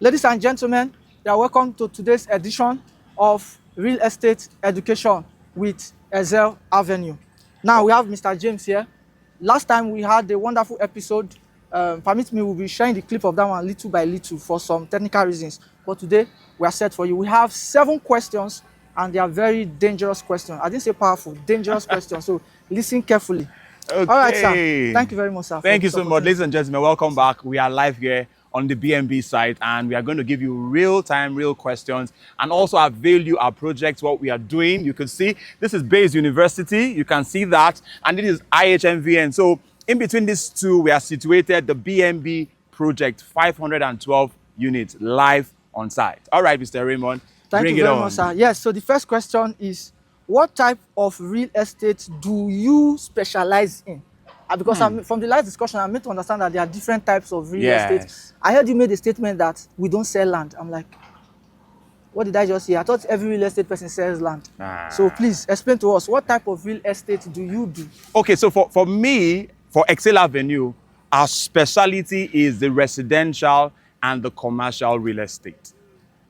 Ladies and gentlemen, you are welcome to today's edition of Real Estate Education with Ezel Avenue. Now we have Mr. James here. Last time we had a wonderful episode. Permit me, we'll be sharing the clip of that one little by little for some technical reasons. But today we are set for you. We have 7 questions and they are very dangerous questions. I didn't say powerful, dangerous questions. So listen carefully. Okay. All right, sir. Thank you very much, sir. Thank you so much, ladies and gentlemen. Welcome back. We are live here on the BNB site, and we are going to give you real-time, real questions, and also avail you our projects, what we are doing. You can see this is Bayes University. You can see that, and this is IHMVN. So in between these two, we are situated the BNB project, 512 units live on site. All right, Mr. Raymond, Thank you very much, sir. Yes. So the first question is, what type of real estate do you specialize in? Because from the last discussion, I made to understand that there are different types of real estate. I heard you made a statement that we don't sell land. I'm like, what did I just hear? I thought every real estate person sells land. So please explain to us, what type of real estate do you do? Okay, so for me, for Excel Avenue, our specialty is the residential and the commercial real estate,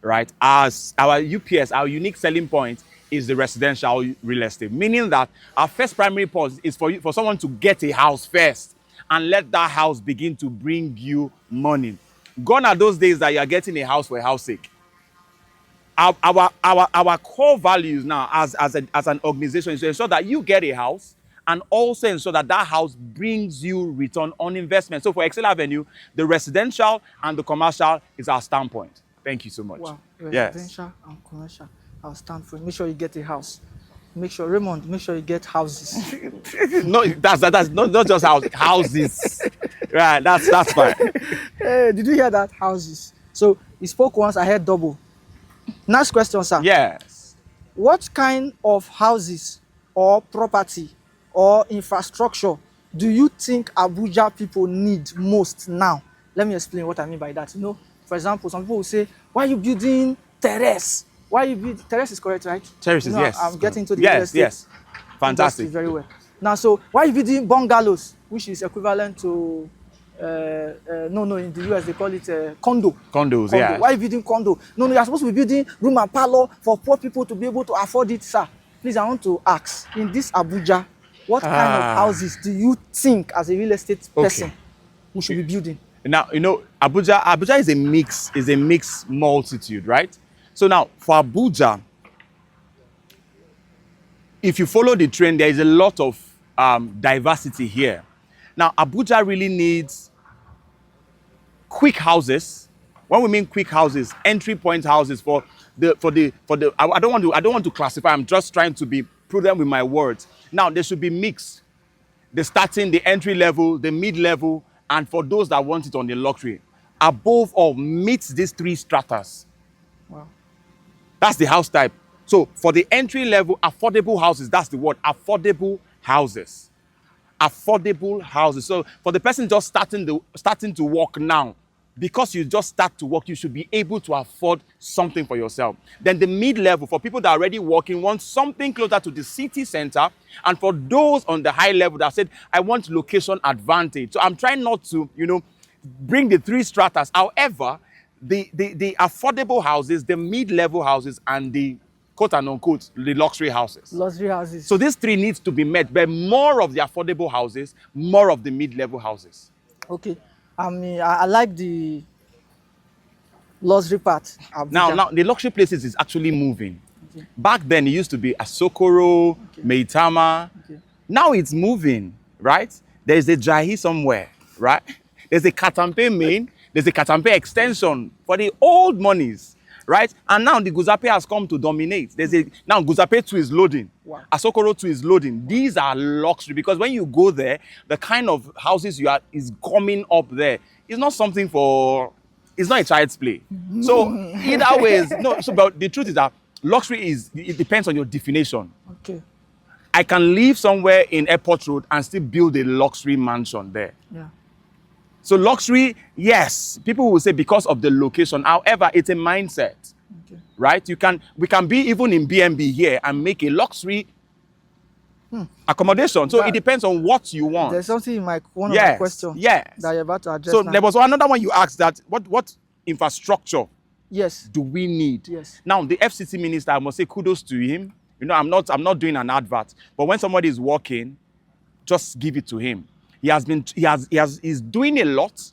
right? As our UPS, our unique selling point, is the residential real estate, meaning that our first primary purpose is for someone to get a house first and let that house begin to bring you money. Gone are those days that you are getting a house for a house sake. Our core values now as an organization is to ensure that you get a house and also ensure that that house brings you return on investment. So for Excel Avenue, the residential and the commercial is our standpoint. Thank you so much. Wow, residential and commercial. I'll stand for it. Make sure you get a house. Make sure, Raymond, make sure you get houses. No, that's not just houses. Right, that's fine. Hey, did you hear that? Houses. So he spoke once, I heard double. Next question, sir. Yes. What kind of houses or property or infrastructure do you think Abuja people need most now? Let me explain what I mean by that. You know, for example, some people will say, why are you building terrace? Why you build terrace is correct, right? Terraces, you know, yes. I'm getting to the yes. Fantastic. Very well. Now, so why you building bungalows, which is equivalent to no, in the US they call it condo. Condos, yeah. Why you building condo? No, you're supposed to be building room and parlor for poor people to be able to afford it, sir. Please, I want to ask, in this Abuja, what kind of houses do you think, as a real estate person, we should be building? Now, you know, Abuja is a mixed multitude, right? So now, for Abuja, if you follow the trend, there is a lot of diversity here. Now, Abuja really needs quick houses. When we mean quick houses, entry point houses for the. I don't want to classify. I'm just trying to be prudent with my words. Now, there should be mixed. The starting, the entry level, the mid level, and for those that want it on the luxury. Above all, meets these 3 stratas. Wow. That's the house type. So for the entry level, affordable houses, that's the word, affordable houses. Affordable houses. So for the person just starting to work now, because you just start to work, you should be able to afford something for yourself. Then the mid-level, for people that are already working, want something closer to the city center. And for those on the high level that said, I want location advantage. So I'm trying not to, bring the 3 stratas. However, the affordable houses, the mid-level houses, and the quote and unquote, the luxury houses. Luxury houses. So these 3 needs to be met, but more of the affordable houses, more of the mid-level houses. Okay. I mean, I like the luxury part. Abuja. Now the luxury places is actually moving. Okay. Back then it used to be Asokoro, Meitama. Okay. Now it's moving, right? There's a Jahi somewhere, right? There's a Katampe main. There's a Katampe extension for the old monies, right? And now the Guzape has come to dominate. Now Guzape 2 is loading. Wow. Asokoro 2 is loading. These are luxury because when you go there, the kind of houses is coming up there. It's not something it's not a child's play. So either ways, but the truth is that luxury it depends on your definition. Okay. I can live somewhere in Airport Road and still build a luxury mansion there. Yeah. So luxury, yes, people will say because of the location. However, it's a mindset, right? We can be even in BNB here and make a luxury accommodation. So it depends on what you want. There's something in one of my questions that you're about to address. So there was another one you asked that what infrastructure Yes. do we need? Yes. Now, the FCT minister, I must say kudos to him. You know, I'm not doing an advert, but when somebody is working, just give it to him. He's doing a lot.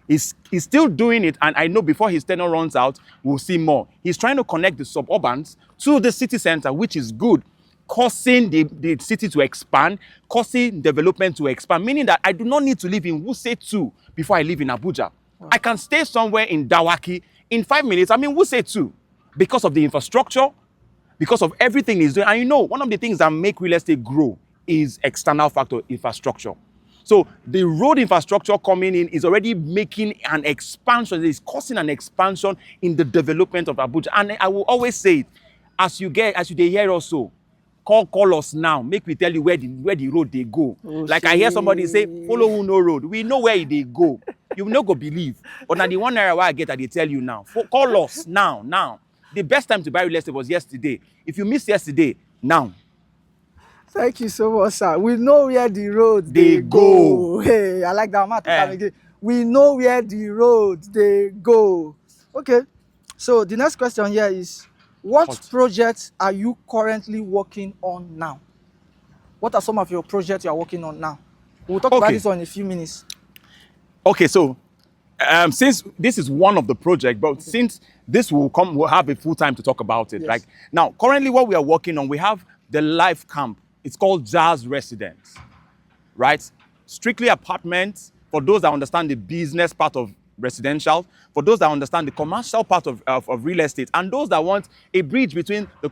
He's still doing it, and I know before his tenure runs out, we'll see more. He's trying to connect the suburbans to the city center, which is good, causing the city to expand, causing development to expand, meaning that I do not need to live in Wuse 2 before I live in Abuja. Wow. I can stay somewhere in Dawaki. In 5 minutes, I'm in Wuse 2 because of the infrastructure, because of everything he's doing. And you know, one of the things that make real estate grow is external factor infrastructure. So the road infrastructure coming in is already making an expansion. It's causing an expansion in the development of Abuja. And I will always say it, as you hear also, call us now. Make me tell you where the road they go. Oh, like I hear somebody say, follow who no road. We know where they go. You will not go believe. But now the 1 naira I get, they tell you now. Call us now. The best time to buy real estate was yesterday. If you missed yesterday, now. Thank you so much, sir. We know where the roads they go. Hey, I like that. Again. We know where the roads they go. Okay. So the next question here is, what projects are you currently working on now? What are some of your projects you are working on now? We'll talk about this one in a few minutes. Okay, so since this is one of the projects, but since this will come, we'll have a full time to talk about it. Yes. Like now, currently what we are working on, we have the life camp. It's called Jazz Residence, right? Strictly apartments for those that understand the business part of residential, for those that understand the commercial part of real estate, and those that want a bridge between the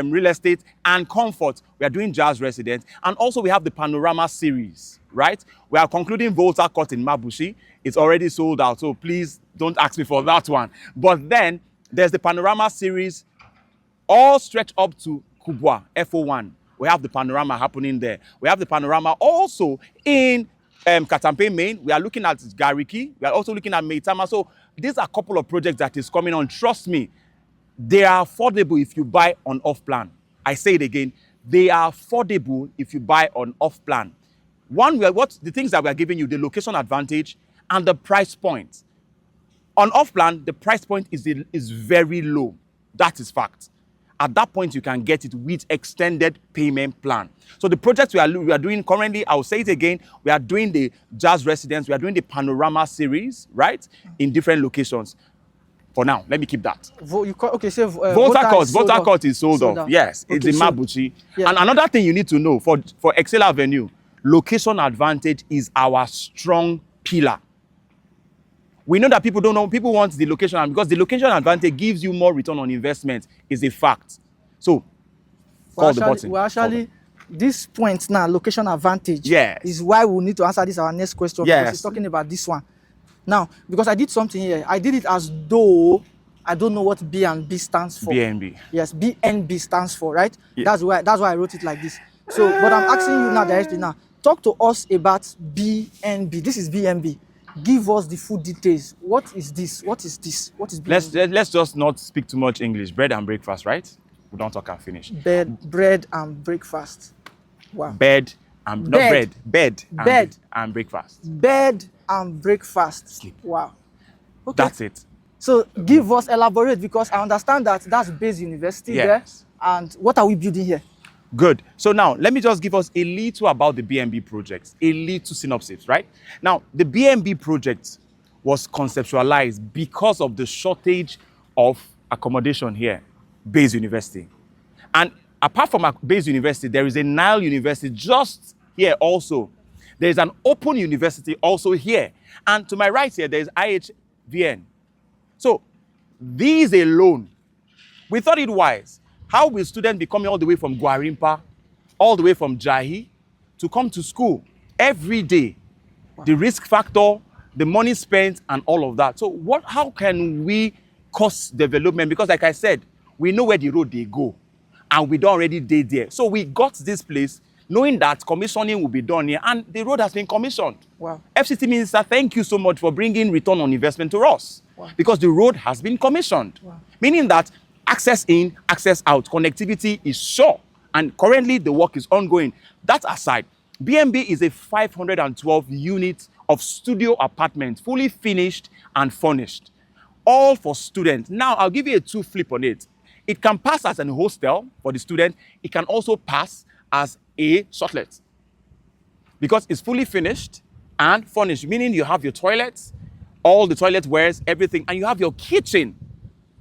real estate and comfort. We are doing Jazz Residence. And also we have the Panorama series, right? We are concluding Volta Court in Mabushi. It's already sold out, so please don't ask me for that one. But then there's the Panorama series, all stretched up to Kubwa, FO1. We have the Panorama happening there. We have the Panorama also in Katampe, Maine. We are looking at Gariki. We are also looking at Meitama. So these are a couple of projects that is coming on. Trust me, they are affordable if you buy on off-plan. I say it again. They are affordable if you buy on off-plan. The things that we are giving you, the location advantage and the price point. On off-plan, the price point is very low. That is fact. At that point, you can get it with extended payment plan. So the projects we are doing currently, I'll say it again, we are doing the Jazz Residence, we are doing the Panorama series, right? In different locations. For now, let me keep that. Volta Court is sold off. Yes, it's in Mabuchi. Yeah. And another thing you need to know, for Excel Avenue, location advantage is our strong pillar. We know that people don't know, people want the location, and because the location advantage gives you more return on investment is a fact. So, call the button. This point now, location advantage, is why we need to answer this our next question. Yes. Because it's talking about this one. Now, because I did something here, I did it as though I don't know what B&B stands for. BNB. Yes, BNB stands for, right? Yeah. That's why I wrote it like this. So, but I'm asking you now directly now, talk to us about BNB. This is BNB. Give us the full details. What is this? What is this? What is BNB? Let's just not speak too much English. Bread and breakfast, right? We don't talk and finish. Bread and breakfast. Wow. Bed and breakfast. Bed and breakfast. Sleep. Wow. Okay. That's it. So give us, elaborate, because I understand that that's base university there. And what are we building here? Good. So now, let me just give us a little about the BNB project, a little synopsis, right? Now, the BNB project was conceptualized because of the shortage of accommodation here, Base University. And apart from Base University, there is a Nile University just here also. There is an open university also here. And to my right here, there is IHVN. So these alone, we thought it wise. How will students be coming all the way from Gwarimpa, all the way from Jahi, to come to school every day? Wow. The risk factor, the money spent, and all of that. So how can we cost development? Because like I said, we know where the road they go, and we don't already did there. So we got this place knowing that commissioning will be done here, and the road has been commissioned. Wow. FCT Minister, thank you so much for bringing return on investment to us. Wow. Because the road has been commissioned. Wow. Meaning that access in, access out, connectivity is sure. And currently the work is ongoing. That aside, BNB is a 512 units of studio apartments, fully finished and furnished. all for students. Now, I'll give you a two flip on it. It can pass as an hostel for the student. It can also pass as a shortlet because it's fully finished and furnished, meaning you have your toilets, all the toilet wares, everything, and you have your kitchen.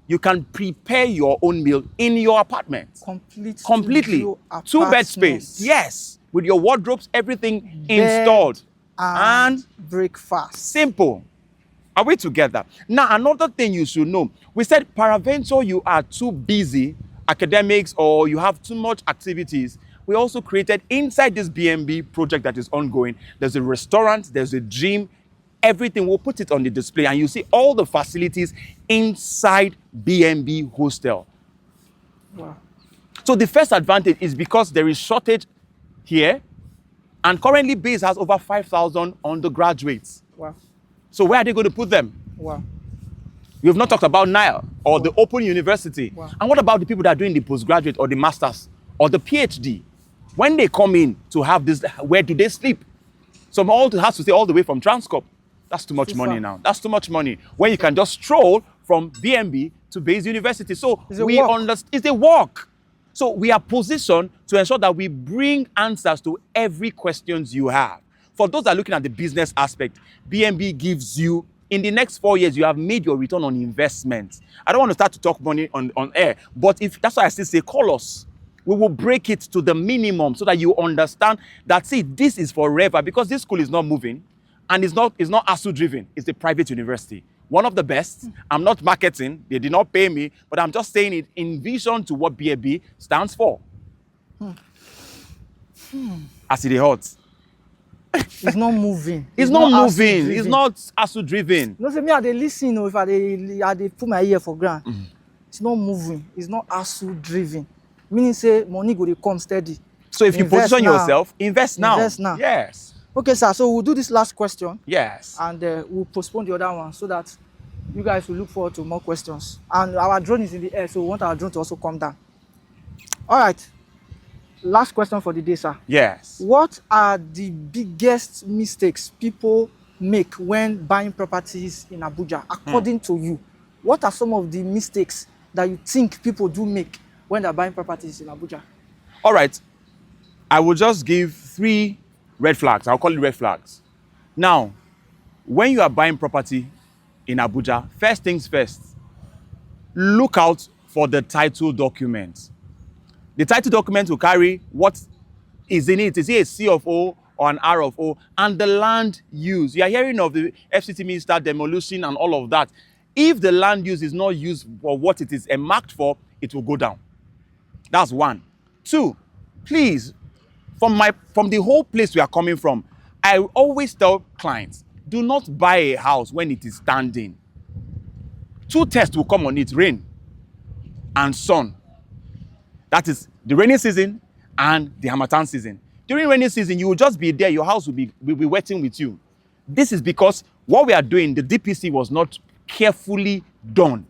You can prepare your own meal in your apartment. Completely. Two-bed space. Yes. With your wardrobes, everything installed. And breakfast. Simple. Are we together? Now, another thing you should know. We said, peradventure, you are too busy, academics, or you have too much activities. We also created inside this B&B project that is ongoing. There's a restaurant, there's a gym, everything. We'll put it on the display, and you see all the facilities inside B&B hostel. Wow. So the first advantage is because there is shortage here, and currently Base has over 5,000 undergraduates. Wow. So where are they going to put them? Wow. We have not talked about Nile or the Open University. Wow. And what about the people that are doing the postgraduate or the masters or the PhD? When they come in to have this, where do they sleep? Some all has to stay all the way from Transcorp. That's too much money now. That's too much money. When you can just stroll from B&B to Base University. So we understand it's a walk. So we are positioned to ensure that we bring answers to every questions you have. For those that are looking at the business aspect, B&B gives you, in the next 4 years, you have made your return on investment. I don't want to start to talk money on air, but if that's why I still say, call us. We will break it to the minimum so that you understand that, see, this is forever, because this school is not moving and it's not ASU driven. It's a private university. One of the best. I'm not marketing. They did not pay me, but I'm just saying it in vision to what B&B stands for. As it hurts. It's not moving. It's not moving. It's not ASU driven. No, say me I dey listen, if I dey put my ear for ground. It's not moving. It's not ASU driven. Meaning say money go dey come steady. So if you position yourself, invest now. Invest now. Yes. Okay, sir. So we'll do this last question. Yes. And we'll postpone the other one so that you guys will look forward to more questions. And our drone is in the air, so we want our drone to also come down. All right. Last question for the day, sir. Yes. What are the biggest mistakes people make when buying properties in Abuja, according to you? What are some of the mistakes that you think people do make when they're buying properties in Abuja? All right. I will just give 3 red flags. I'll call it red flags. Now, when you are buying property in Abuja, first things first, look out for the title document. The title document will carry what is in it. Is it a C of O or an R of O? And the land use. You are hearing of the FCT minister demolition and all of that. If the land use is not used for what it is marked for, it will go down. That's 1. 2, please, from the whole place we are coming from, I always tell clients, do not buy a house when it is standing. 2 tests will come on it, rain and sun. That is the rainy season and the Harmattan season. During rainy season, you will just be there. Your house will be wetting with you. This is because what we are doing, the DPC was not carefully done.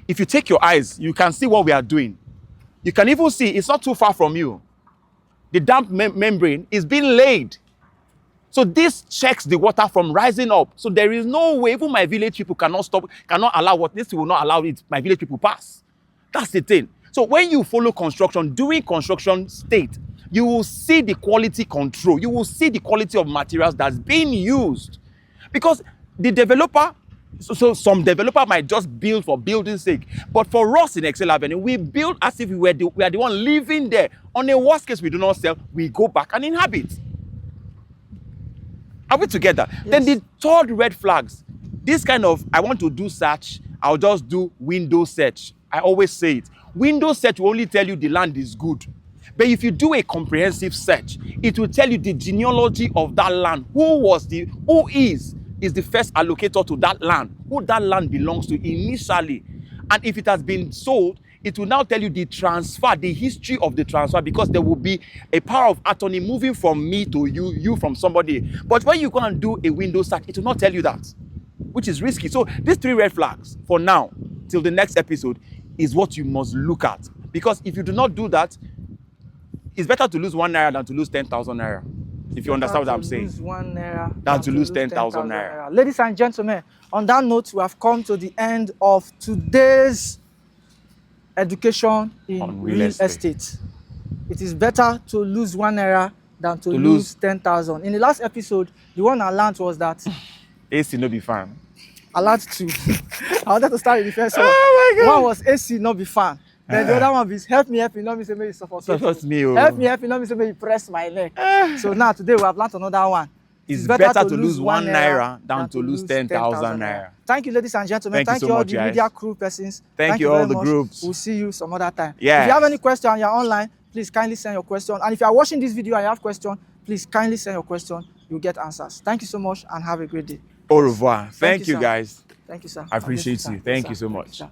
If you take your eyes, you can see what we are doing. You can even see it's not too far from you. The damp membrane is being laid. So this checks the water from rising up. So there is no way, even my village people cannot allow what this will not allow it, my village people pass. That's the thing. So when you follow construction, during construction state, you will see the quality control. You will see the quality of materials that's being used. Because the developer, so some developer might just build for building's sake. But for us in Excel Avenue, we build as if we are the one living there. On a worst case, we do not sell, we go back and inhabit. Are we together? Yes. Then the 3rd red flags, this kind of, I want to do search, I'll just do window search. I always say it. Window search will only tell you the land is good. But if you do a comprehensive search, it will tell you the genealogy of that land. Who is the first allocator to that land, who that land belongs to initially. And if it has been sold, it will now tell you the transfer, the history of the transfer, because there will be a power of attorney moving from me to you, you from somebody. But when you go and do a window search, it will not tell you that, which is risky. So these 3 red flags, for now, till the next episode, is what you must look at. Because if you do not do that, it's better to lose 1 naira than to lose 10,000 naira. If you understand what I'm To saying. lose 1 naira Than to lose 10,000 naira. Ladies and gentlemen, on that note, we have come to the end of today's education in On real real estate. It is better to lose 1 naira than to To lose lose 10,000. In the last episode, the one I learned was that AC no be fan. I learned two. I wanted to start with the first one. Oh my God. One was AC, not be fan. Then the other one is help me, not me say make you suffocate Suffocate me, oh. Help me, not me say make you press my neck. So now today we have learned another one. It's better to lose 1 naira than to lose 10,000 naira. Thank you, ladies and gentlemen. Thank you so all much, the guys. media crew persons. Thank you very all the much. groups. We'll see you some other time. Yes. If you have any question and you're online, please kindly send your question. And if you are watching this video and you have question, please kindly send your question. You'll get answers. Thank you so much and have a great day. Au revoir. Thank you, sir. guys. Thank you, sir. I appreciate you. Thank you Yes, sir. so Thank much. sir.